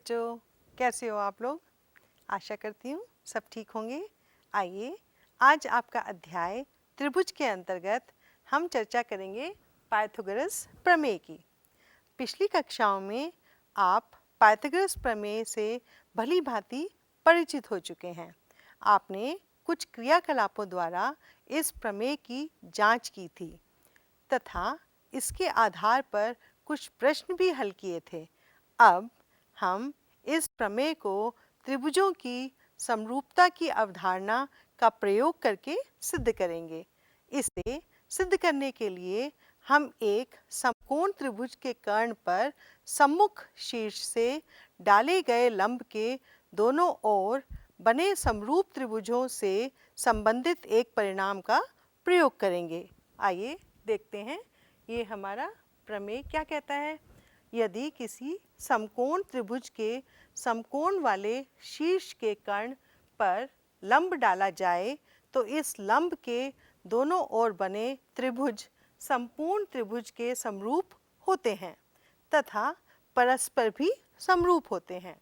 बच्चों, कैसे हो आप लोग? आशा करती हूँ सब ठीक होंगे। आइए आज आपका अध्याय त्रिभुज के अंतर्गत हम चर्चा करेंगे पाइथागोरस प्रमेय की। पिछली कक्षाओं में आप पाइथागोरस प्रमेय से भली भांति परिचित हो चुके हैं। आपने कुछ क्रियाकलापों द्वारा इस प्रमेय की जांच की थी तथा इसके आधार पर कुछ प्रश्न भी हल किए थे। अब हम इस प्रमेय को त्रिभुजों की समरूपता की अवधारणा का प्रयोग करके सिद्ध करेंगे। इसे सिद्ध करने के लिए हम एक समकोण त्रिभुज के कर्ण पर सम्मुख शीर्ष से डाले गए लंब के दोनों ओर बने समरूप त्रिभुजों से संबंधित एक परिणाम का प्रयोग करेंगे। आइए देखते हैं ये हमारा प्रमेय क्या कहता है। यदि किसी समकोण त्रिभुज के समकोण वाले शीर्ष के कर्ण पर लंब डाला जाए तो इस लंब के दोनों ओर बने त्रिभुज संपूर्ण त्रिभुज के समरूप होते हैं तथा परस्पर भी समरूप होते हैं।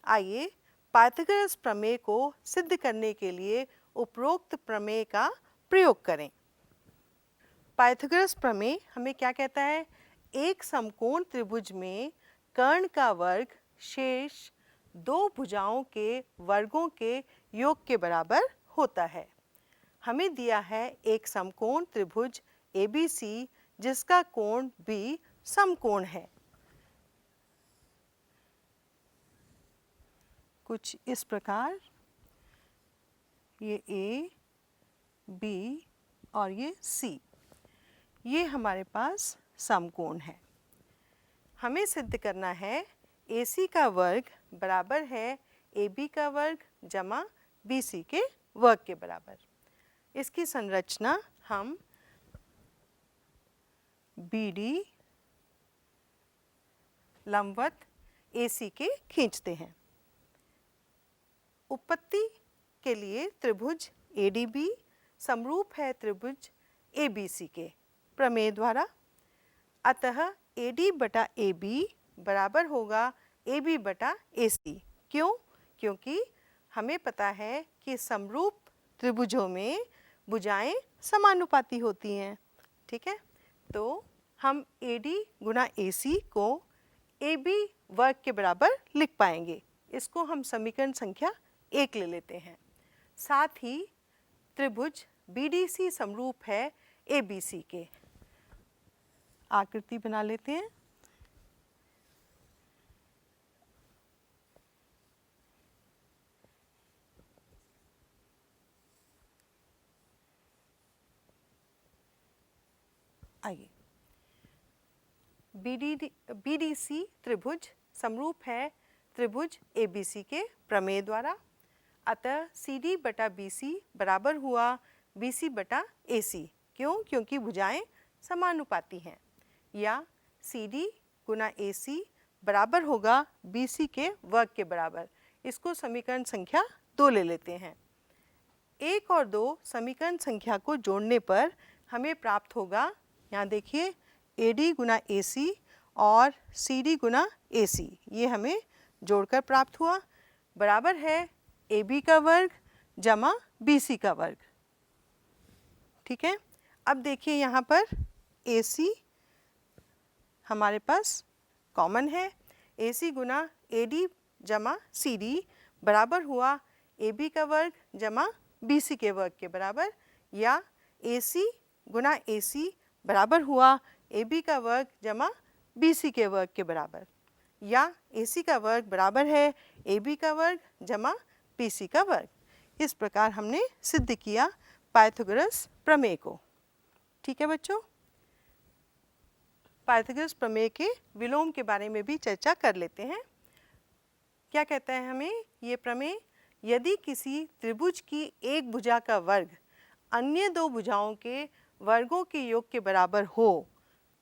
आइए पाइथागोरस प्रमेय को सिद्ध करने के लिए उपरोक्त प्रमेय का प्रयोग करें। पाइथागोरस प्रमेय हमें क्या कहता है? एक समकोण त्रिभुज में कर्ण का वर्ग शेष दो भुजाओं के वर्गों के योग के बराबर होता है। हमें दिया है एक समकोण त्रिभुज ABC जिसका कोण B समकोण है। कुछ इस प्रकार, ये A, B और ये C, ये हमारे पास समकोण है। हमें सिद्ध करना है AC का वर्ग बराबर है AB का वर्ग जमा BC के वर्ग के बराबर। इसकी संरचना हम BD लंबवत AC के खींचते हैं। उत्पत्ति के लिए त्रिभुज ADB समरूप है त्रिभुज ABC के प्रमेय द्वारा। अतः AD बटा AB बराबर होगा AB बटा AC। क्यों? क्योंकि हमें पता है कि समरूप त्रिभुजों में भुजाएं समानुपाती होती हैं। ठीक है, तो हम AD गुना AC को AB वर्ग के बराबर लिख पाएंगे। इसको हम समीकरण संख्या 1 ले लेते हैं। साथ ही त्रिभुज BDC समरूप है ABC के। आकृति बना लेते हैं। आइए, BDC त्रिभुज समरूप है त्रिभुज ABC के प्रमेय द्वारा। अतः CD बटा BC बराबर हुआ BC बटा AC। क्यों? क्योंकि भुजाएं समानुपाती हैं। या CD गुना AC बराबर होगा BC के वर्ग के बराबर। इसको समीकरण संख्या 2 ले लेते हैं। 1 और 2 समीकरण संख्या को जोड़ने पर हमें प्राप्त होगा, यहाँ देखिए, AD गुना AC और CD गुना AC, ये हमें जोड़कर प्राप्त हुआ, बराबर है AB का वर्ग जमा BC का वर्ग। ठीक है, अब देखिए यहाँ पर AC हमारे पास कॉमन है। AC गुना AD जमा CD बराबर हुआ AB का वर्ग जमा BC के वर्ग के बराबर। या AC गुना AC बराबर हुआ AB का वर्ग जमा BC के वर्ग के बराबर। या AC का वर्ग बराबर है AB का वर्ग जमा BC का वर्ग। इस प्रकार हमने सिद्ध किया पाइथागोरस प्रमेय को। ठीक है बच्चों, पाइथागोरस प्रमेय के विलोम के बारे में भी चर्चा कर लेते हैं। क्या कहता है हमें ये प्रमेय? यदि किसी त्रिभुज की एक भुजा का वर्ग अन्य दो भुजाओं के वर्गों के योग के बराबर हो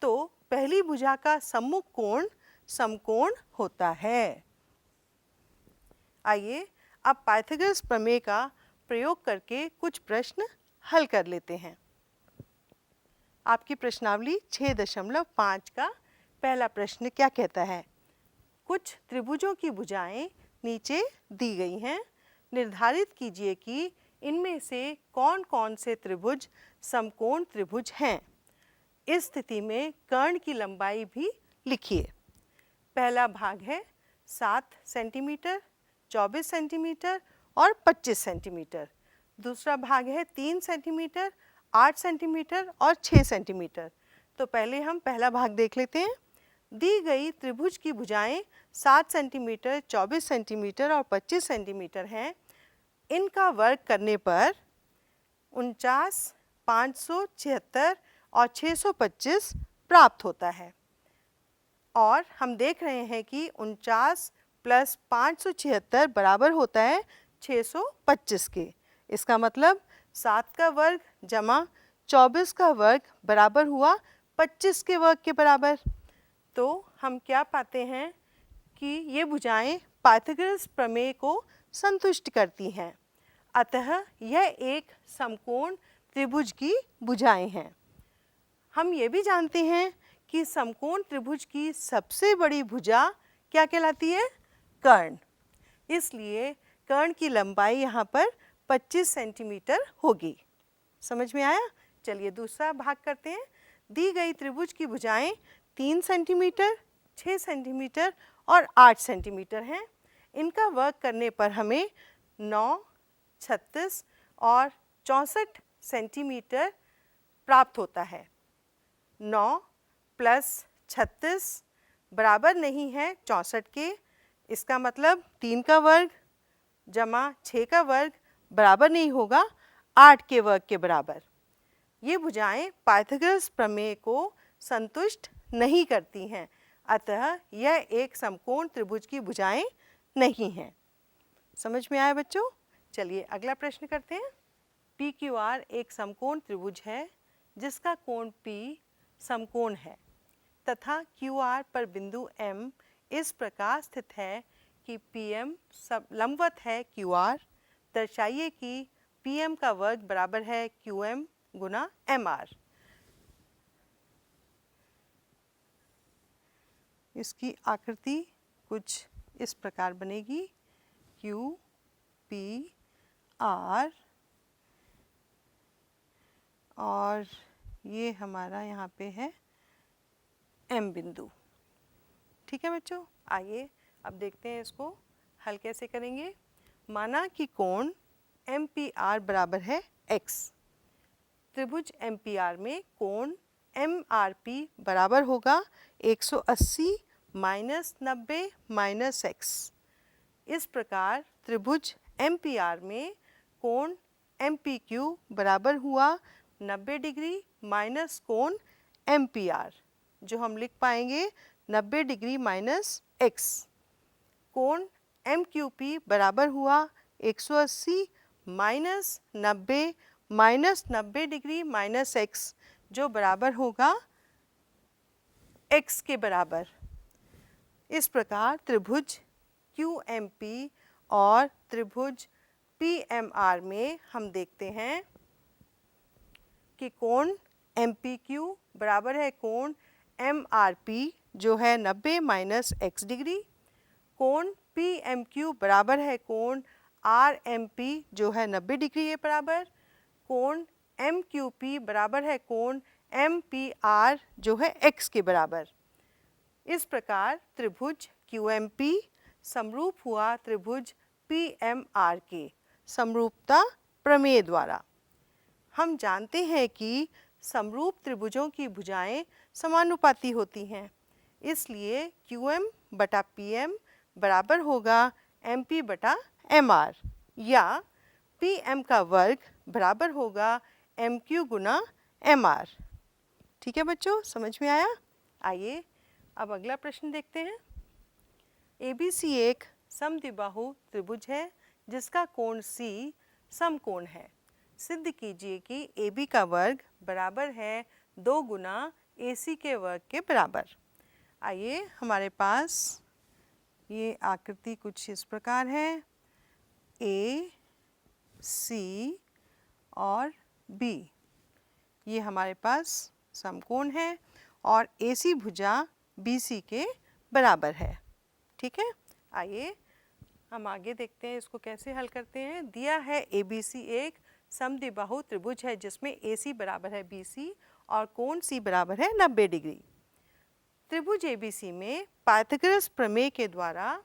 तो पहली भुजा का सम्मुख कोण समकोण होता है। आइए अब पाइथागोरस प्रमेय का प्रयोग करके कुछ प्रश्न हल कर लेते हैं। आपकी प्रश्नावली 6.5 का पहला प्रश्न क्या कहता है? कुछ त्रिभुजों की भुजाएं नीचे दी गई हैं। निर्धारित कीजिए कि इनमें से कौन कौन से त्रिभुज समकोण त्रिभुज हैं। इस स्थिति में कर्ण की लंबाई भी लिखिए। पहला भाग है 7 सेंटीमीटर, 24 सेंटीमीटर और 25 सेंटीमीटर। दूसरा भाग है 3 सेंटीमीटर, 8 सेंटीमीटर और 6 सेंटीमीटर। तो पहले हम पहला भाग देख लेते हैं। दी गई त्रिभुज की भुजाएं 7 सेंटीमीटर, 24 सेंटीमीटर और 25 सेंटीमीटर हैं। इनका वर्ग करने पर 49, 576 और 625 प्राप्त होता है। और हम देख रहे हैं कि 49 प्लस 576 बराबर होता है 625 के। इसका मतलब 7 का वर्ग जमा 24 का वर्ग बराबर हुआ 25 के वर्ग के बराबर। तो हम क्या पाते हैं कि ये भुजाएं पाइथागोरस प्रमेय को संतुष्ट करती हैं। अतः यह एक समकोण त्रिभुज की भुजाएं हैं। हम ये भी जानते हैं कि समकोण त्रिभुज की सबसे बड़ी भुजा क्या कहलाती है? कर्ण। इसलिए कर्ण की लंबाई यहाँ पर 25 सेंटीमीटर होगी। समझ में आया? चलिए दूसरा भाग करते हैं। दी गई त्रिभुज की भुजाएं 3 सेंटीमीटर, 6 सेंटीमीटर और 8 सेंटीमीटर हैं। इनका वर्ग करने पर हमें 9, 36 और 64 सेंटीमीटर प्राप्त होता है। 9 प्लस 36 बराबर नहीं है 64 के। इसका मतलब 3 का वर्ग जमा 6 का वर्ग बराबर नहीं होगा 8 के वर्ग के बराबर। ये भुजाएं पाइथागोरस प्रमेय को संतुष्ट नहीं करती हैं। अतः यह एक समकोण त्रिभुज की भुजाएं नहीं हैं। समझ में आया बच्चों? चलिए अगला प्रश्न करते हैं। PQR एक समकोण त्रिभुज है जिसका कोण P समकोण है तथा QR पर बिंदु M इस प्रकार स्थित है कि PM लंबवत है QR। दर्शाइए कि PM का वर्ग बराबर है QM गुना MR। इसकी आकृति कुछ इस प्रकार बनेगी। Q P R और ये हमारा यहाँ पे है M बिंदु। ठीक है बच्चों, आइए अब देखते हैं इसको हल कैसे करेंगे। माना कि कोण MPR बराबर है X। त्रिभुज MPR में कोण MRP बराबर होगा 180 माइनस 90 माइनस X। इस प्रकार त्रिभुज MPR में कोण MPQ बराबर हुआ 90 डिग्री माइनस कोण MPR, जो हम लिख पाएंगे 90 डिग्री माइनस X। कोण MQP बराबर हुआ 180 minus 90 minus 90 degree minus X, जो बराबर होगा X के बराबर। इस प्रकार त्रिभुज QMP और त्रिभुज PMR में हम देखते हैं कि कोण MPQ बराबर है कोण MRP जो है 90 माइनस X डिग्री। कोण PMQ बराबर है कोण RMP जो है 90 डिग्री के बराबर। कोण MQP बराबर है कोण MPR जो है X के बराबर। इस प्रकार त्रिभुज QMP समरूप हुआ त्रिभुज PMR के समरूपता प्रमेय द्वारा। हम जानते हैं कि समरूप त्रिभुजों की भुजाएं समानुपाती होती हैं। इसलिए QM बटा PM बराबर होगा MP बटा MR या PM का वर्ग बराबर होगा MQ गुना MR। ठीक है बच्चों, समझ में आया? आइए अब अगला प्रश्न देखते हैं। ABC एक समद्विबाहु त्रिभुज है जिसका कोण C समकोण है। सिद्ध कीजिए कि AB का वर्ग बराबर है 2 गुना AC के वर्ग के बराबर। आइए हमारे पास ये आकृति कुछ इस प्रकार है। A, C और B ये हमारे पास समकोण है और AC भुजा BC के बराबर है। ठीक है, आइए हम आगे देखते हैं इसको कैसे हल करते हैं। दिया है ABC एक समद्विबाहु त्रिभुज है जिसमें AC बराबर है BC और कोण C बराबर है 90 डिग्री। त्रिभुज ABC में पाइथागोरस प्रमेय के द्वारा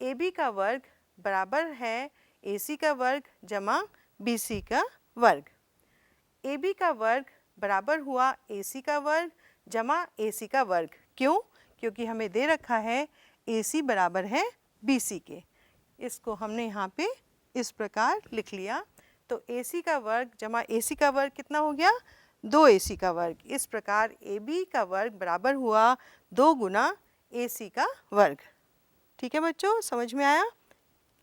AB का वर्ग बराबर है AC का वर्ग जमा BC का वर्ग। AB का वर्ग बराबर हुआ AC का वर्ग जमा AC का वर्ग। क्यों? क्योंकि हमें दे रखा है AC बराबर है BC के। इसको हमने यहाँ पे इस प्रकार लिख लिया। तो AC का वर्ग जमा AC का वर्ग कितना हो गया? 2AC का वर्ग। इस प्रकार AB का वर्ग बराबर हुआ 2 गुना AC का वर्ग। ठीक है बच्चों, समझ में आया?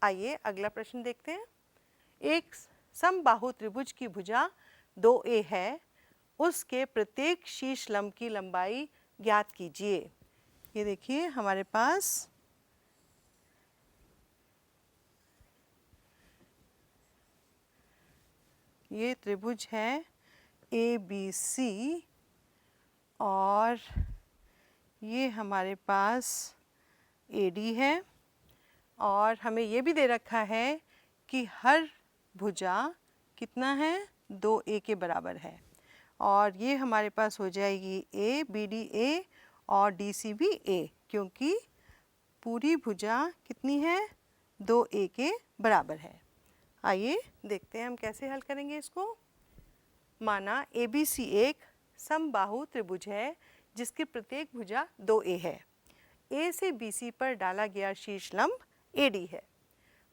आइए अगला प्रश्न देखते हैं। एक समबाहु त्रिभुज की भुजा 2A है, उसके प्रत्येक शीर्ष लंब की लंबाई ज्ञात कीजिए। ये देखिए हमारे पास ये त्रिभुज है ABC और ये हमारे पास AD है और हमें ये भी दे रखा है कि हर भुजा कितना है? 2A के बराबर है और ये हमारे पास हो जाएगी ABD A और DC भी A, क्योंकि पूरी भुजा कितनी है? 2A के बराबर है। आइए देखते हैं हम कैसे हल करेंगे इसको। माना ABC एक समबाहु त्रिभुज है जिसकी प्रत्येक भुजा 2A है। A से BC पर डाला गया शीर्ष लंब AD है।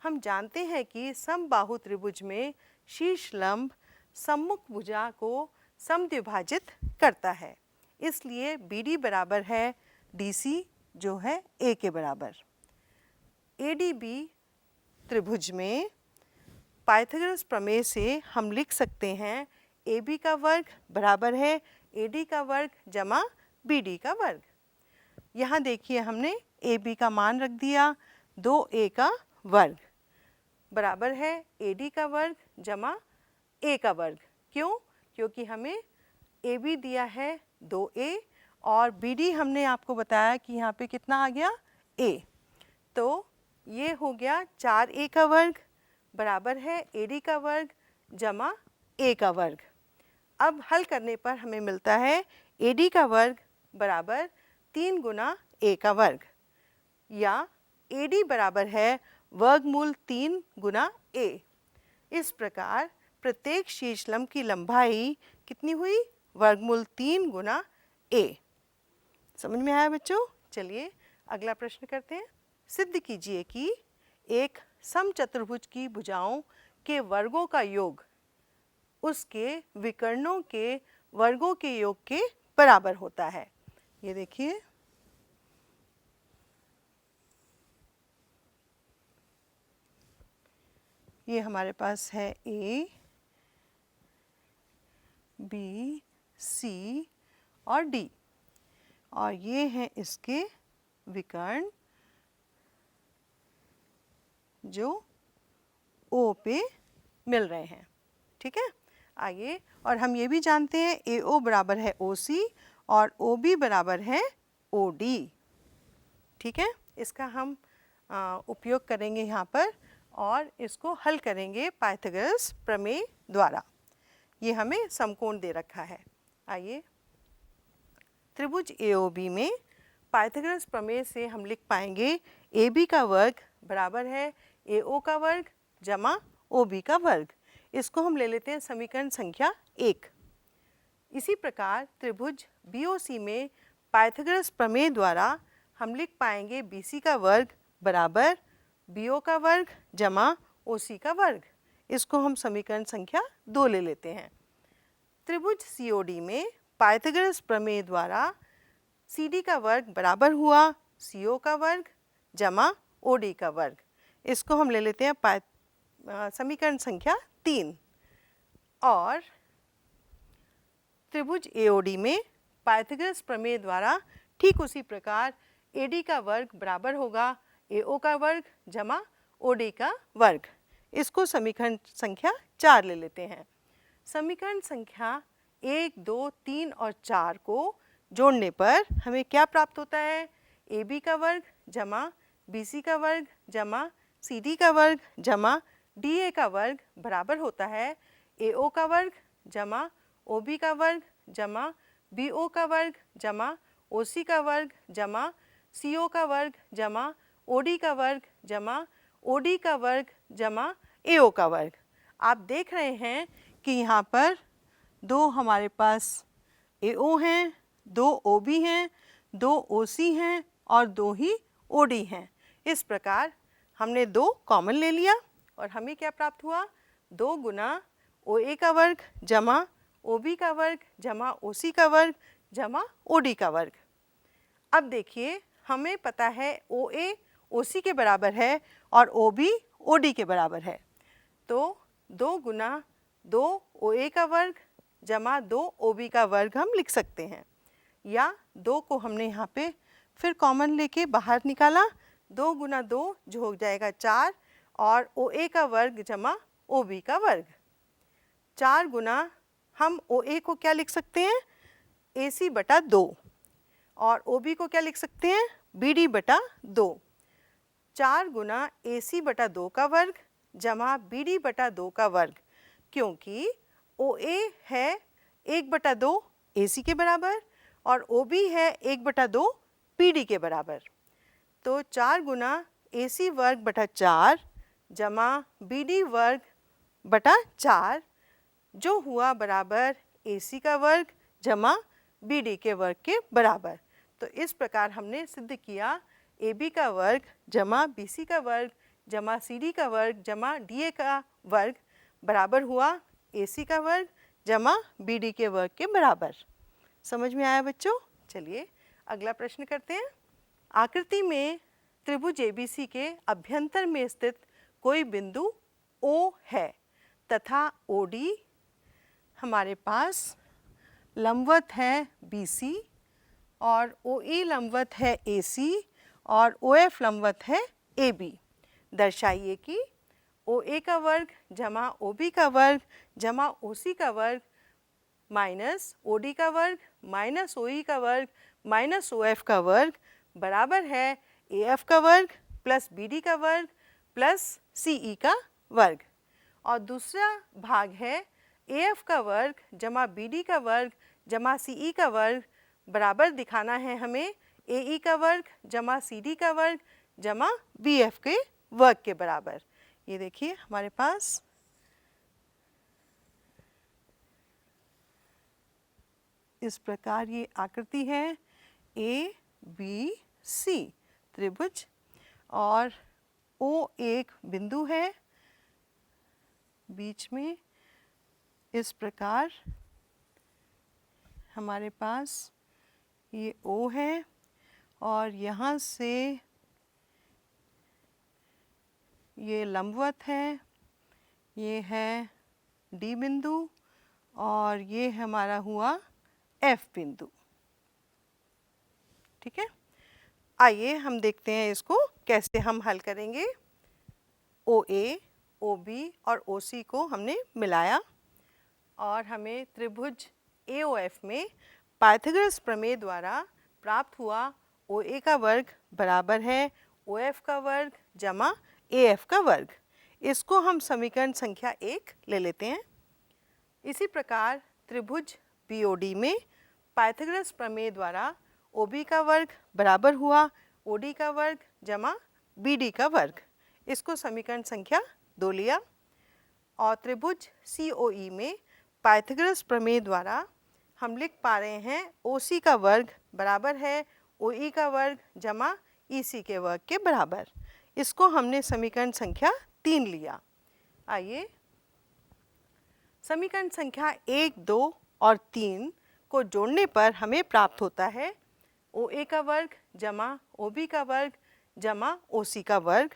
हम जानते हैं कि समबाहु त्रिभुज में शीर्ष लंब सम्मुख भुजा को समद्विभाजित करता है, इसलिए BD बराबर है DC जो है A के बराबर। ADB त्रिभुज में पाइथागोरस प्रमेय से हम लिख सकते हैं AB का वर्ग बराबर है AD का वर्ग जमा BD का वर्ग। यहाँ देखिए हमने AB का मान रख दिया 2A का वर्ग बराबर है AD का वर्ग जमा A का वर्ग। क्यों? क्योंकि हमें AB दिया है 2A और BD हमने आपको बताया कि यहाँ पे कितना आ गया? A। तो ये हो गया 4A का वर्ग बराबर है AD का वर्ग जमा A का वर्ग। अब हल करने पर हमें मिलता है AD का वर्ग बराबर 3 गुना A का वर्ग, या AD बराबर है वर्गमूल 3 गुना A। इस प्रकार प्रत्येक शीर्ष लंब की लंबाई कितनी हुई? वर्गमूल 3 गुना A। समझ में आया बच्चों? चलिए अगला प्रश्न करते हैं। सिद्ध कीजिए कि एक समचतुर्भुज की भुजाओं के वर्गों का योग उसके विकर्णों के वर्गों के योग के बराबर होता है। ये देखिए ये हमारे पास है A, B, C और D और ये हैं इसके विकर्ण जो O पे मिल रहे हैं। ठीक है, आइए, और हम ये भी जानते हैं AO बराबर है OC और OB बराबर है OD। ठीक है, इसका हम उपयोग करेंगे यहाँ पर और इसको हल करेंगे पाइथागोरस प्रमेय द्वारा। ये हमें समकोण दे रखा है। आइए, त्रिभुज AOB में पाइथागोरस प्रमेय से हम लिख पाएंगे AB का वर्ग बराबर है AO का वर्ग जमा OB का वर्ग। इसको हम ले लेते हैं समीकरण संख्या 1। इसी प्रकार त्रिभुज BOC में पाइथागोरस प्रमेय द्वारा हम लिख पाएंगे BC का वर्ग बराबर BO का वर्ग जमा OC का वर्ग। इसको हम समीकरण संख्या 2 ले लेते हैं। त्रिभुज COD में पाइथागोरस प्रमेय द्वारा CD का वर्ग बराबर हुआ CO का वर्ग जमा OD का वर्ग। इसको हम ले लेते हैं समीकरण संख्या 3। और त्रिभुज AOD में पाइथागोरस प्रमेय द्वारा ठीक उसी प्रकार AD का वर्ग बराबर होगा AO का वर्ग जमा OD का वर्ग। इसको समीकरण संख्या 4 ले लेते हैं। समीकरण संख्या 1, 2, 3 और 4 को जोड़ने पर हमें क्या प्राप्त होता है? AB का वर्ग जमा BC का वर्ग जमा CD का वर्ग जमा DA का वर्ग बराबर होता है AO का वर्ग जमा OB का वर्ग जमा BO का वर्ग जमा OC का वर्ग जमा CO का वर्ग जमा OD का वर्ग जमा OD का वर्ग जमा AO का वर्ग। आप देख रहे हैं कि यहाँ पर दो हमारे पास AO हैं, दो OB हैं, दो OC हैं और दो ही OD हैं। इस प्रकार हमने दो कॉमन ले लिया और हमें क्या प्राप्त हुआ, 2 गुना OA का वर्ग जमा OB का वर्ग जमा OC का वर्ग जमा OD का वर्ग। अब देखिए हमें पता है OA OC के बराबर है और OB OD के बराबर है, तो 2 गुना 2 OA का वर्ग जमा 2 OB का वर्ग हम लिख सकते हैं, या 2 को हमने यहाँ पे फिर कॉमन लेके बाहर निकाला, 2 गुना 2 जो हो जाएगा 4 और OA का वर्ग जमा OB का वर्ग। 4 गुना हम OA को क्या लिख सकते हैं, AC बटा 2 और OB को क्या लिख सकते हैं, BD बटा 2। 4 गुना AC बटा 2 का वर्ग जमा BD बटा 2 का वर्ग, क्योंकि OA है 1 बटा 2 AC के बराबर और OB है 1 बटा 2 BD के बराबर। तो 4 गुना AC वर्ग बटा 4 जमा BD वर्ग बटा 4 जो हुआ बराबर AC का वर्ग जमा BD के वर्ग के बराबर। तो इस प्रकार हमने सिद्ध किया AB का वर्ग जमा BC का वर्ग जमा CD का वर्ग जमा DA का वर्ग बराबर हुआ AC का वर्ग जमा BD के वर्ग के बराबर। समझ में आया बच्चों? चलिए अगला प्रश्न करते हैं। आकृति में त्रिभुज ABC के अभ्यंतर में स्थित कोई बिंदु O है तथा OD हमारे पास लंबवत है BC और OE लंबवत है AC और OF लंबवत है AB। दर्शाइए कि OA का वर्ग जमा OB का वर्ग जमा OC का वर्ग माइनस OD का वर्ग माइनस OE का वर्ग माइनस OF का वर्ग बराबर है AF का वर्ग प्लस BD का वर्ग प्लस CE का वर्ग। और दूसरा भाग है AF का वर्ग जमा BD का वर्ग जमा CE का वर्ग बराबर दिखाना है हमें AE का वर्ग जमा CD का वर्ग जमा BF के वर्ग के बराबर। ये देखिए हमारे पास इस प्रकार ये आकृति है ABC त्रिभुज और O एक बिंदु है बीच में। इस प्रकार हमारे पास ये O है और यहाँ से ये लंबवत है, ये है D बिंदु और ये हमारा हुआ F बिंदु। ठीक है, आइए हम देखते हैं इसको कैसे हम हल करेंगे। OA, OB और OC को हमने मिलाया और हमें त्रिभुज AOF में पाइथागोरस प्रमेय द्वारा प्राप्त हुआ OA का वर्ग बराबर है OF का वर्ग जमा AF का वर्ग। इसको हम समीकरण संख्या 1 ले लेते हैं। इसी प्रकार त्रिभुज BOD में पाइथागोरस प्रमेय द्वारा OB का वर्ग बराबर हुआ OD का वर्ग जमा BD का वर्ग। इसको समीकरण संख्या 2 लिया। और त्रिभुज COE में पाइथागोरस प्रमेय द्वारा हम लिख पा रहे हैं OC का वर्ग बराबर है OE का वर्ग जमा EC के वर्ग के बराबर। इसको हमने समीकरण संख्या 3 लिया। आइए समीकरण संख्या 1, 2 और 3 को जोड़ने पर हमें प्राप्त होता है OA का वर्ग जमा OB का वर्ग जमा OC का वर्ग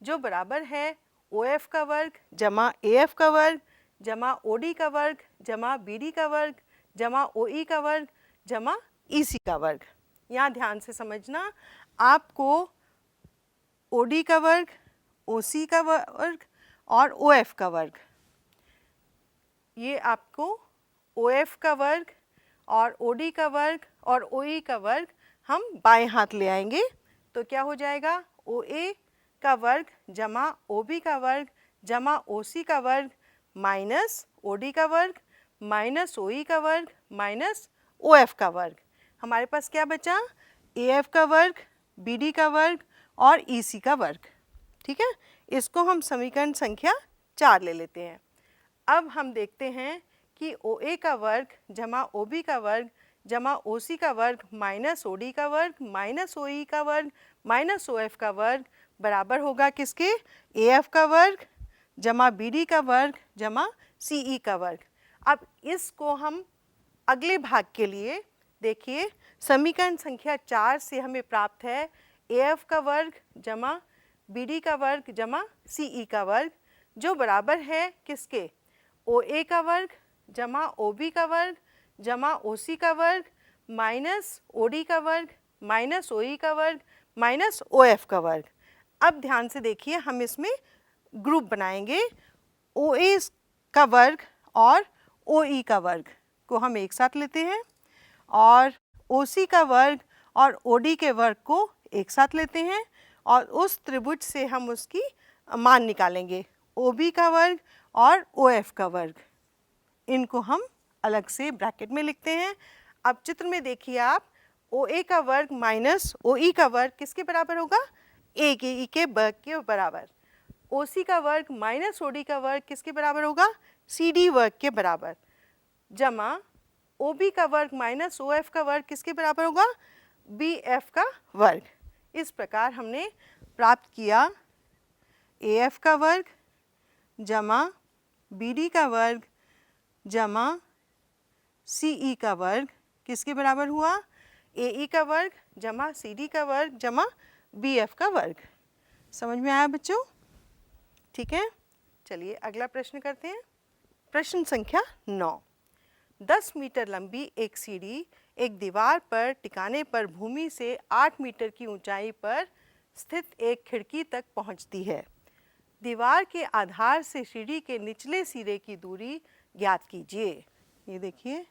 जो बराबर है OF का वर्ग जमा AF का वर्ग जमा OD का वर्ग जमा BD का वर्ग जमा OE का वर्ग जमा EC का वर्ग। यहाँ ध्यान से समझना, आपको OD का वर्ग, OC का वर्ग और OF का वर्ग, ये आपको OF का वर्ग और OD का वर्ग और OE का वर्ग हम बाएं हाथ ले आएंगे तो क्या हो जाएगा ओ ए का वर्ग जमा ओ बी का वर्ग जमा ओ सी का वर्ग माइनस ओ डी का वर्ग माइनस ओ ई का वर्ग माइनस ओ एफ का वर्ग। हमारे पास क्या बचा? ए एफ का वर्ग, बी डी का वर्ग और ई सी का वर्ग। ठीक है, इसको हम समीकरण संख्या 4 ले लेते हैं। अब हम देखते हैं कि ओ ए का वर्ग जमा ओ बी का वर्ग जमा ओ सी का वर्ग माइनस ओ डी का वर्ग माइनस ओ ई का वर्ग माइनस ओ एफ का वर्ग बराबर होगा किसके? ए एफ का वर्ग जमा बी डी का वर्ग जमा सी ई का वर्ग। अब इसको हम अगले भाग के लिए देखिए, समीकरण संख्या 4 से हमें प्राप्त है ए एफ का वर्ग जमा बी डी का वर्ग जमा सी ई का वर्ग, जो बराबर है किसके? ओ ए का वर्ग जमा ओ बी का वर्ग जमा ओ सी का वर्ग माइनस ओ डी का वर्ग माइनस ओ ई का वर्ग माइनस ओ एफ का वर्ग। अब ध्यान से देखिए, हम इसमें ग्रुप बनाएंगे। ओ ए का वर्ग और ओ ई का वर्ग को हम एक साथ लेते हैं और ओ सी का वर्ग और ओ डी के वर्ग को एक साथ लेते हैं और उस त्रिभुज से हम उसकी मान निकालेंगे, ओ बी का वर्ग और ओ एफ का वर्ग। इनको हम अलग से ब्रैकेट में लिखते हैं। अब चित्र में देखिए आप, ओ ए का वर्ग माइनस ओ ई का वर्ग किसके बराबर होगा? ए के ई के वर्ग के बराबर। ओ सी का वर्ग माइनस ओ डी का वर्ग किसके बराबर होगा? सी डी वर्ग के बराबर जमा ओ बी का वर्ग माइनस ओ एफ का वर्ग किसके बराबर होगा? बी एफ का वर्ग। इस प्रकार हमने प्राप्त किया ए एफ का वर्ग जमा बी डी का वर्ग जमा सी ई का वर्ग किसके बराबर हुआ? ए ई का वर्ग जमा सी डी का वर्ग जमा बी एफ का वर्ग। समझ में आया बच्चों? ठीक है, चलिए अगला प्रश्न करते हैं। प्रश्न संख्या 9। 10 मीटर लंबी एक सीढ़ी एक दीवार पर टिकाने पर भूमि से 8 मीटर की ऊंचाई पर स्थित एक खिड़की तक पहुंचती है। दीवार के आधार से सीढ़ी के निचले सिरे की दूरी ज्ञात कीजिए। ये देखिए,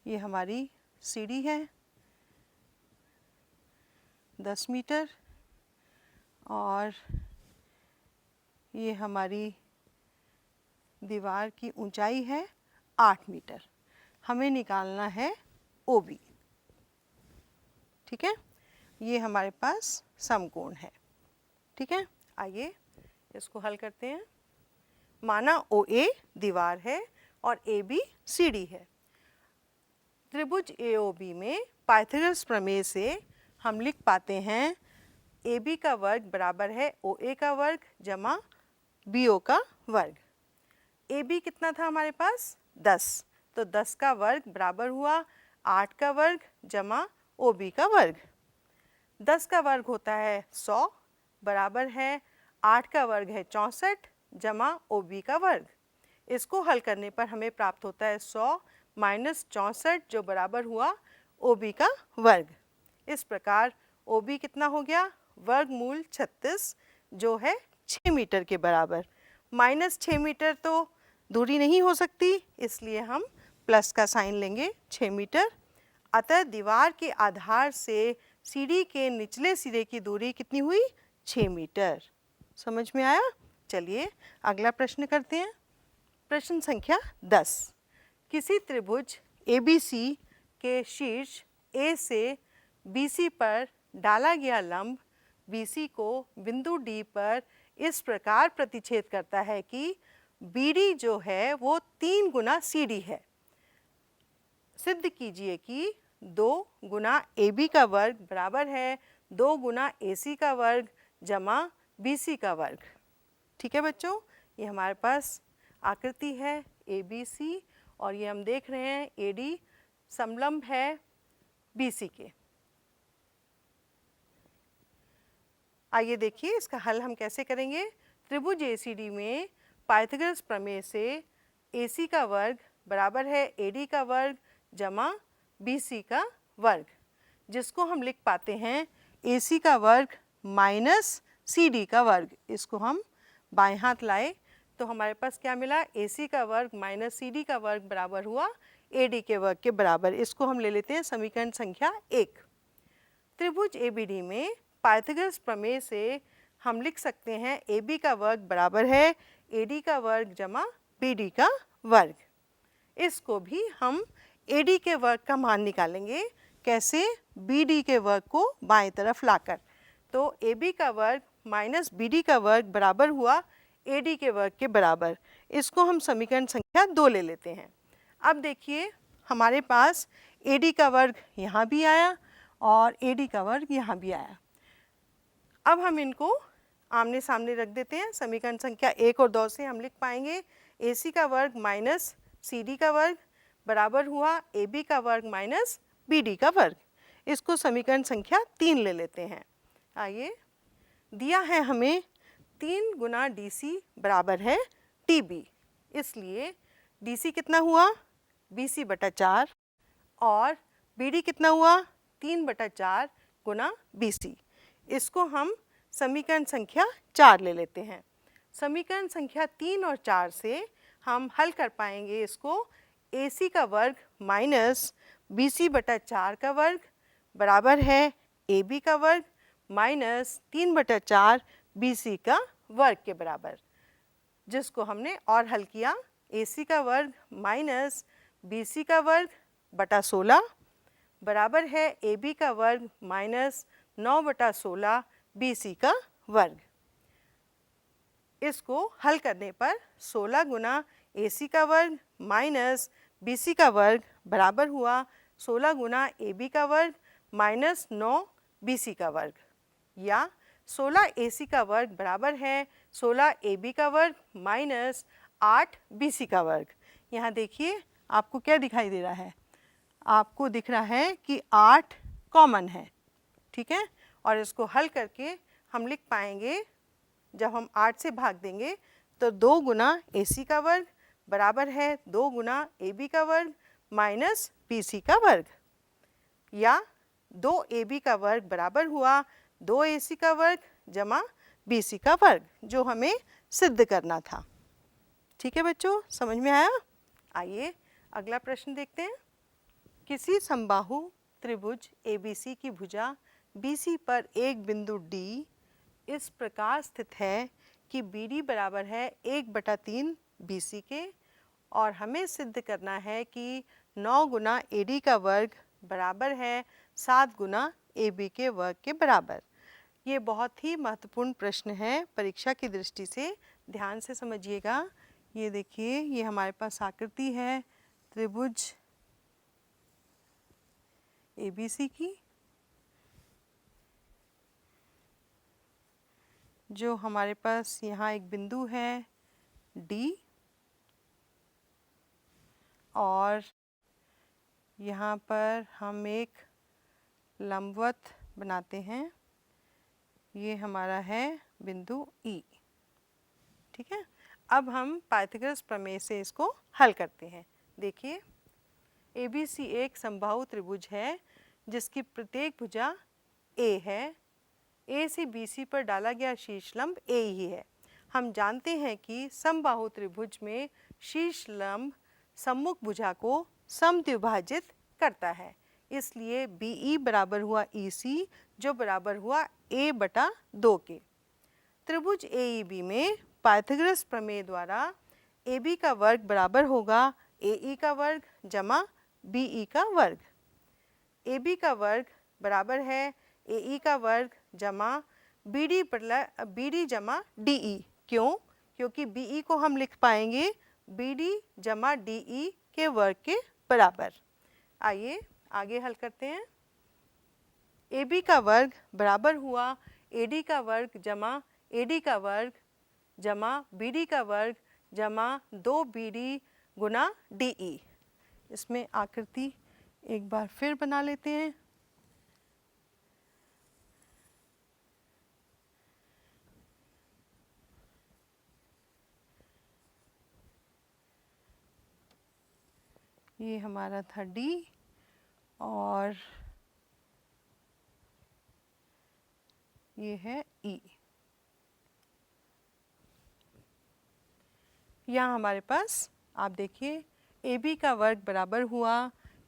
ये हमारी सीढ़ी है 10 मीटर और ये हमारी दीवार की ऊंचाई है 8 मीटर। हमें निकालना है ओ बी। ठीक है, ये हमारे पास समकोण है। ठीक है, आइए इसको हल करते हैं। माना ओ ए दीवार है और ए बी सीढ़ी है। त्रिभुज ए ओ बी में पाइथागोरस प्रमेय से हम लिख पाते हैं ए बी का वर्ग बराबर है ओ ए का वर्ग जमा बी ओ का वर्ग। ए बी कितना था हमारे पास? 10, तो 10 का वर्ग बराबर हुआ 8 का वर्ग जमा ओ बी का वर्ग। 10 का वर्ग होता है 100 बराबर है 8 का वर्ग है 64 जमा ओ बी का वर्ग। इसको हल करने पर हमें प्राप्त होता है 100 माइनस 64 जो बराबर हुआ ओ बी का वर्ग। इस प्रकार ओ बी कितना हो गया? वर्गमूल 36 जो है 6 मीटर के बराबर। माइनस 6 मीटर तो दूरी नहीं हो सकती, इसलिए हम प्लस का साइन लेंगे 6 मीटर। अतः दीवार के आधार से सीढ़ी के निचले सिरे की दूरी कितनी हुई? 6 मीटर। समझ में आया? चलिए अगला प्रश्न करते हैं। प्रश्न संख्या 10। किसी त्रिभुज ABC के शीर्ष A से BC पर डाला गया लंब BC को बिंदु D पर इस प्रकार प्रतिच्छेद करता है कि BD जो है वो 3 गुना CD है। सिद्ध कीजिए कि 2 गुना AB का वर्ग बराबर है 2 गुना AC का वर्ग जमा BC का वर्ग। ठीक है बच्चों, ये हमारे पास आकृति है ABC और ये हम देख रहे हैं AD समलंब है BC के। आइए देखिए इसका हल हम कैसे करेंगे। त्रिभुज ACD में पाइथागोरस प्रमेय से AC का वर्ग बराबर है AD का वर्ग जमा BC का वर्ग, जिसको हम लिख पाते हैं AC का वर्ग माइनस CD का वर्ग। इसको हम बाएं हाथ लाए तो हमारे पास क्या मिला? AC का वर्ग माइनस CD का वर्ग बराबर हुआ AD के वर्ग के बराबर। इसको हम ले लेते हैं समीकरण संख्या 1। त्रिभुज ABD में पाइथागोरस प्रमेय से हम लिख सकते हैं AB का वर्ग बराबर है AD का वर्ग जमा BD का वर्ग। इसको भी हम AD के वर्ग का मान निकालेंगे। कैसे? BD के वर्ग को बाएं तरफ लाकर। तो AB का वर्ग माइनस BD का वर्ग बराबर हुआ AD के वर्ग के बराबर। इसको हम समीकरण संख्या 2 ले लेते हैं। अब देखिए हमारे पास AD का वर्ग यहाँ भी आया और AD का वर्ग यहाँ भी आया। अब हम इनको आमने सामने रख देते हैं। समीकरण संख्या 1 और 2 से हम लिख पाएंगे AC का वर्ग माइनस CD का वर्ग बराबर हुआ AB का वर्ग माइनस BD का वर्ग। इसको समीकरण संख्या 3 ले लेते हैं। आइए, दिया है हमें 3 गुना DC बराबर है TB, इसलिए DC कितना हुआ? BC बटा 4 और BD कितना हुआ? 3 बटा 4 गुना BC। इसको हम समीकरण संख्या 4 ले लेते हैं। समीकरण संख्या 3 और 4 से हम हल कर पाएंगे इसको AC का वर्ग माइनस BC बटा 4 का वर्ग बराबर है AB का वर्ग माइनस 3 बटा 4 BC का वर्ग के बराबर, जिसको हमने और हल किया। AC का वर्ग माइनस BC का वर्ग बटा 16 बराबर है AB का वर्ग माइनस 9 बटा 16 BC का वर्ग। इसको हल करने पर 16 गुना AC का वर्ग माइनस BC का वर्ग बराबर हुआ 16 गुना AB का वर्ग माइनस 9 BC का वर्ग, या 16 AC का वर्ग बराबर है 16 AB का वर्ग माइनस 8 BC का वर्ग। यहाँ देखिए आपको क्या दिखाई दे रहा है? आपको दिख रहा है कि 8 कॉमन है, ठीक है। और इसको हल करके हम लिख पाएंगे, जब हम 8 से भाग देंगे तो 2 गुना AC का वर्ग बराबर है 2 गुना AB का वर्ग माइनस BC का वर्ग, या 2 AB का वर्ग बराबर हुआ 2 AC का वर्ग जमा BC का वर्ग, जो हमें सिद्ध करना था। ठीक है बच्चों, समझ में आया? आइए अगला प्रश्न देखते हैं। किसी समबाहु त्रिभुज ABC की भुजा BC पर एक बिंदु D इस प्रकार स्थित है कि BD बराबर है 1/3 BC के, और हमें सिद्ध करना है कि 9 गुना AD का वर्ग बराबर है 7 गुना AB के वर्ग के बराबर। ये बहुत ही महत्वपूर्ण प्रश्न है परीक्षा की दृष्टि से, ध्यान से समझिएगा। ये देखिए, ये हमारे पास आकृति है त्रिभुज ABC की, जो हमारे पास यहाँ एक बिंदु है D, और यहाँ पर हम एक लंबवत बनाते हैं। ये हमारा है बिंदु E, ठीक है। अब हम पाइथागोरस प्रमेय से इसको हल करते हैं। देखिए, ABC एक समबाहु त्रिभुज है जिसकी प्रत्येक भुजा A है। A से BC पर डाला गया शीर्ष लंब A ही है। हम जानते हैं कि समबाहु त्रिभुज में शीर्ष लंब सम्मुख भुजा को समद्विभाजित करता है, इसलिए BE बराबर हुआ EC, जो बराबर हुआ A बटा 2 के। त्रिभुज AEB में पाइथागोरस प्रमेय द्वारा AB का वर्ग बराबर होगा AE का वर्ग जमा BE का वर्ग। AB का वर्ग बराबर है AE का वर्ग जमा BD जमा DE। क्यों? क्योंकि BE को हम लिख पाएंगे BD जमा DE के वर्ग के बराबर। आइए आगे हल करते हैं। AB का वर्ग बराबर हुआ AD का वर्ग जमा AD का वर्ग जमा BD का वर्ग जमा 2BD गुना DE। इसमें आकृति एक बार फिर बना लेते हैं। ये हमारा था D, और ये है E। यहाँ हमारे पास आप देखिए ए बी का वर्ग बराबर हुआ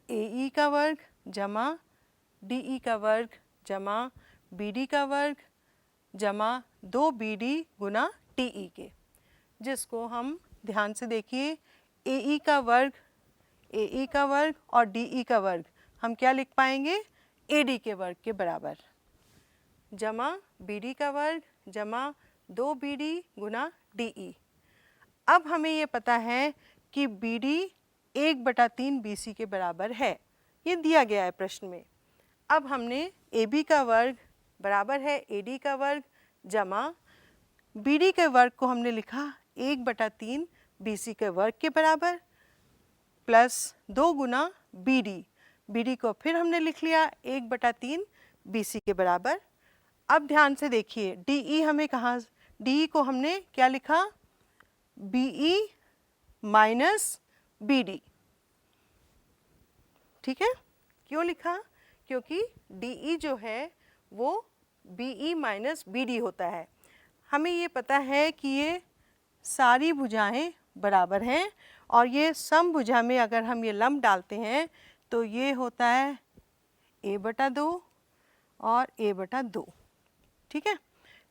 ए ई का वर्ग जमा डी ई का वर्ग जमा बी डी का वर्ग जमा 2BD गुना DE के, जिसको हम ध्यान से देखिए AE का वर्ग AE का वर्ग और DE का वर्ग हम क्या लिख पाएंगे AD के वर्ग के बराबर, जमा BD का वर्ग जमा 2BD गुना DE। अब हमें ये पता है कि BD 1/3 BC के बराबर है, ये दिया गया है प्रश्न में। अब हमने AB का वर्ग बराबर है AD का वर्ग जमा BD के वर्ग को हमने लिखा 1/3 BC के वर्ग के बराबर प्लस 2 गुना BD को फिर हमने लिख लिया 1/3 BC के बराबर। अब ध्यान से देखिए DE हमें कहाँ, DE को हमने क्या लिखा BE माइनस BD, ठीक है। क्यों लिखा, क्योंकि DE जो है वो BE माइनस BD होता है। हमें ये पता है कि ये सारी भुजाएं बराबर हैं और ये समभुजा में अगर हम ये लंब डालते हैं तो ये होता है a/2 और a/2, ठीक है।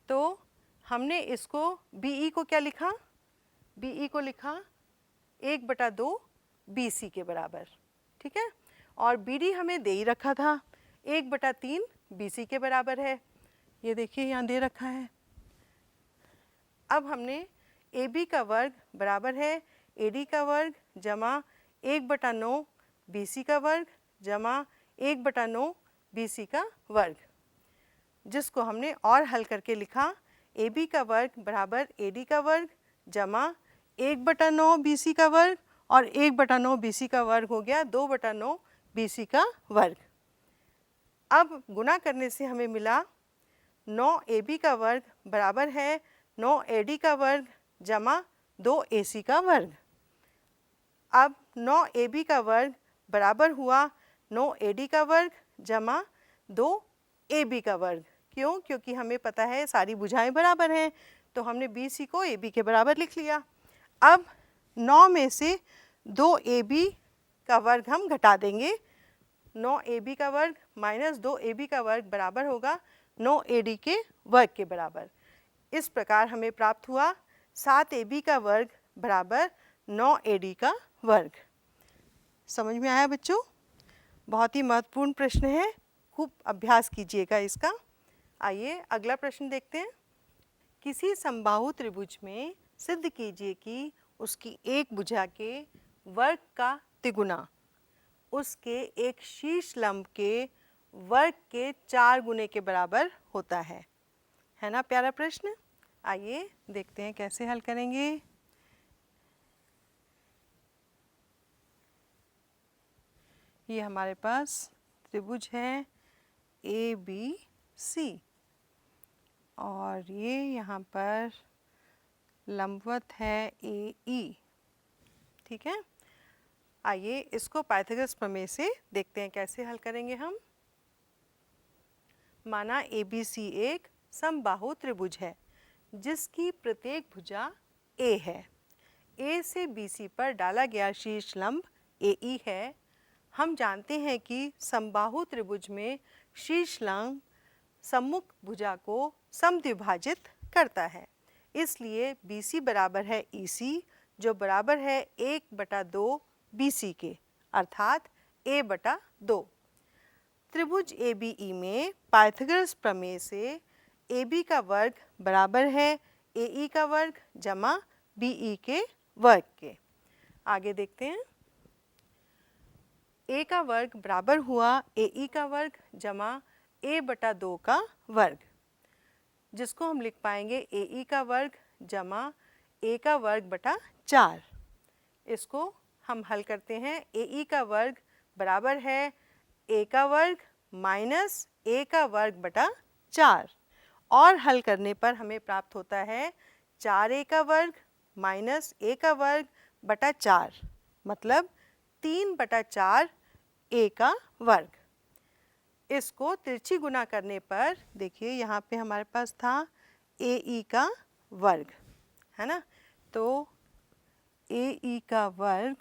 तो हमने इसको BE को क्या लिखा, BE को लिखा 1/2 BC के बराबर, ठीक है। और BD हमें दे ही रखा था 1/3 BC के बराबर है, ये देखिए यहाँ दे रखा है। अब हमने AB का वर्ग बराबर है AD का वर्ग जमा 1/9 BC का वर्ग जमा 1/9 BC का वर्ग, जिसको हमने और हल करके लिखा AB का वर्ग बराबर AD का वर्ग जमा 1/9 BC का वर्ग और 1/9 BC का वर्ग हो गया 2/9 BC का वर्ग। अब गुना करने से हमें मिला 9 AB का वर्ग बराबर है 9 AD का वर्ग जमा 2 AC का वर्ग। अब 9 AB का वर्ग बराबर हुआ 9 AD का वर्ग जमा 2 AB का वर्ग। क्यों, क्योंकि हमें पता है सारी भुजाएं बराबर हैं, तो हमने BC को AB के बराबर लिख लिया। अब 9 में से 2 AB का वर्ग हम घटा देंगे, 9 AB का वर्ग माइनस 2 AB का वर्ग बराबर होगा 9 AD के वर्ग के बराबर। इस प्रकार हमें प्राप्त हुआ 7 AB का वर्ग बराबर 9 AD का वर्ग। समझ में आया बच्चों? बहुत ही महत्वपूर्ण प्रश्न है, खूब अभ्यास कीजिएगा इसका। आइए अगला प्रश्न देखते हैं। किसी समबाहु त्रिभुज में सिद्ध कीजिए कि उसकी एक भुजा के वर्ग का तिगुना उसके एक शीर्ष लंब के वर्ग के 4 गुने के बराबर होता है ना प्यारा प्रश्न। आइए देखते हैं कैसे हल करेंगे। ये हमारे पास त्रिभुज है ABC और ये यहाँ पर लंबवत है AE, ठीक है। आइए इसको पाइथागोरस प्रमेय से देखते हैं कैसे हल करेंगे हम। माना ABC एक समबाहु त्रिभुज है जिसकी प्रत्येक भुजा A है। A से BC पर डाला गया शीर्ष लंब AE है। हम जानते हैं कि समबाहु त्रिभुज में शीर्ष लंब सम्मुख भुजा को समद्विभाजित करता है, इसलिए BC बराबर है EC जो बराबर है 1/2 BC के, अर्थात a/2। त्रिभुज ABE में पाइथागोरस प्रमेय से AB का वर्ग बराबर है AE का वर्ग जमा BE के वर्ग के। आगे देखते हैं। A का वर्ग बराबर हुआ AE का वर्ग जमा a/2 का वर्ग, जिसको हम लिख पाएंगे AE का वर्ग जमा A का वर्ग बटा 4। इसको हम हल करते हैं। AE का वर्ग बराबर है A का वर्ग माइनस A का वर्ग बटा 4 और हल करने पर हमें प्राप्त होता है 4A का वर्ग माइनस A का वर्ग बटा 4, मतलब 3/4 A का वर्ग। इसको तिरछी गुना करने पर देखिए यहाँ पे हमारे पास था AE का वर्ग, है ना, तो AE का वर्ग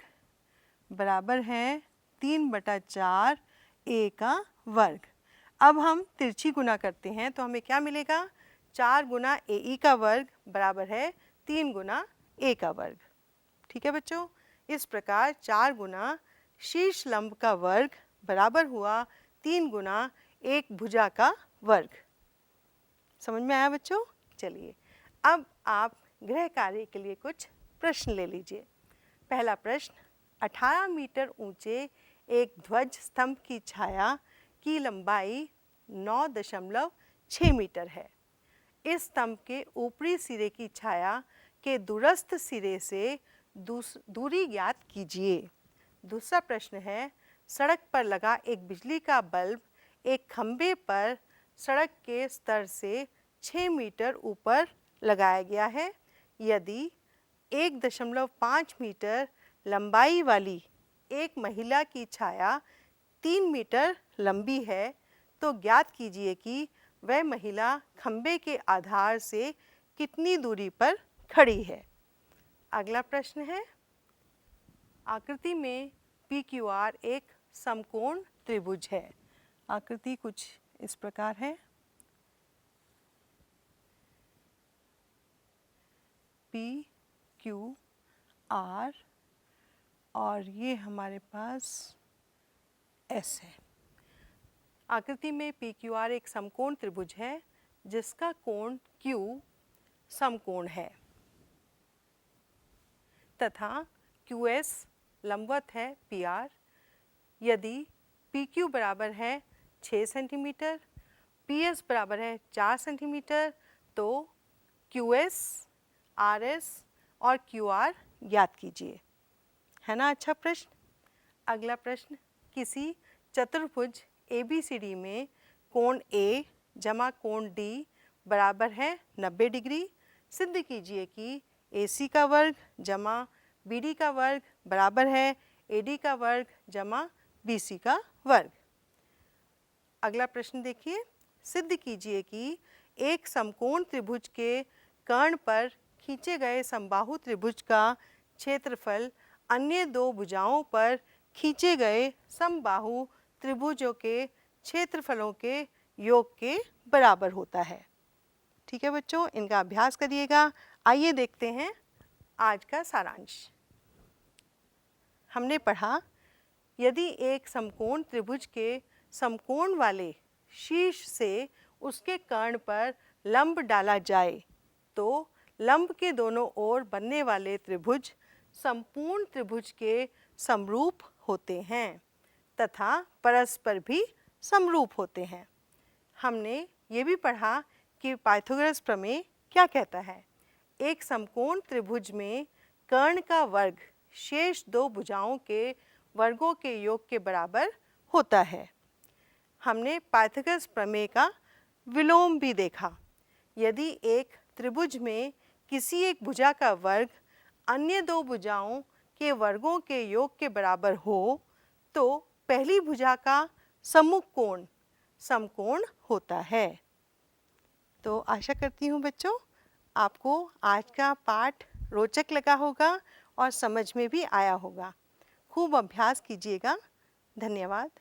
बराबर है 3/4 a का वर्ग। अब हम तिरछी गुना करते हैं तो हमें क्या मिलेगा, 4 गुना AE का वर्ग बराबर है 3 गुना a का वर्ग। ठीक है बच्चों, इस प्रकार 4 गुना शीर्ष लंब का वर्ग बराबर हुआ 3 गुना एक भुजा का वर्ग। समझ में आया बच्चों? चलिए अब आप गृह कार्य के लिए कुछ प्रश्न ले लीजिए। पहला प्रश्न, 18 मीटर ऊंचे एक ध्वज स्तंभ की छाया की लंबाई 9.6 मीटर है। इस स्तंभ के ऊपरी सिरे की छाया के दूरस्थ सिरे से दूरी ज्ञात कीजिए। दूसरा प्रश्न है, सड़क पर लगा एक बिजली का बल्ब एक खंभे पर सड़क के स्तर से 6 मीटर ऊपर लगाया गया है। यदि 1.5 मीटर लंबाई वाली एक महिला की छाया 3 मीटर लंबी है तो ज्ञात कीजिए कि वह महिला खंभे के आधार से कितनी दूरी पर खड़ी है। अगला प्रश्न है, आकृति में PQR एक समकोण त्रिभुज है। आकृति कुछ इस प्रकार है। PQR और ये हमारे पास S है। आकृति में PQR एक समकोण त्रिभुज है जिसका कोण Q समकोण है तथा QS लंबवत है PR। यदि PQ बराबर है 6 सेंटीमीटर, PS बराबर है 4 सेंटीमीटर तो QS, RS और QR ज्ञात कीजिए। है ना अच्छा प्रश्न? अगला प्रश्न, किसी चतुर्भुज ABCD में कोण A जमा कोण D बराबर है 90 डिग्री। सिद्ध कीजिए कि AC का वर्ग जमा BD का वर्ग बराबर है AD का वर्ग जमा BC का वर्ग। अगला प्रश्न देखिए, सिद्ध कीजिए कि एक समकोण त्रिभुज के कर्ण पर खींचे गए समबाहु त्रिभुज का क्षेत्रफल अन्य दो भुजाओं पर खींचे गए समबाहु त्रिभुजों के क्षेत्रफलों के योग के बराबर होता है। ठीक है बच्चों, इनका अभ्यास करिएगा। आइए देखते हैं आज का सारांश। हमने पढ़ा, यदि एक समकोण त्रिभुज के समकोण वाले शीर्ष से उसके कर्ण पर लंब डाला जाए तो लंब के दोनों ओर बनने वाले त्रिभुज संपूर्ण त्रिभुज के समरूप होते हैं तथा परस्पर भी समरूप होते हैं। हमने ये भी पढ़ा कि पाइथागोरस प्रमेय क्या कहता है, एक समकोण त्रिभुज में कर्ण का वर्ग शेष दो भुजाओं के वर्गों के योग के बराबर होता है। हमने पाइथागोरस प्रमेय का विलोम भी देखा। यदि एक त्रिभुज में किसी एक भुजा का वर्ग अन्य दो भुजाओं के वर्गों के योग के बराबर हो तो पहली भुजा का सम्मुख कोण समकोण होता है। तो आशा करती हूँ बच्चों आपको आज का पाठ रोचक लगा होगा और समझ में भी आया होगा। खूब अभ्यास कीजिएगा। धन्यवाद।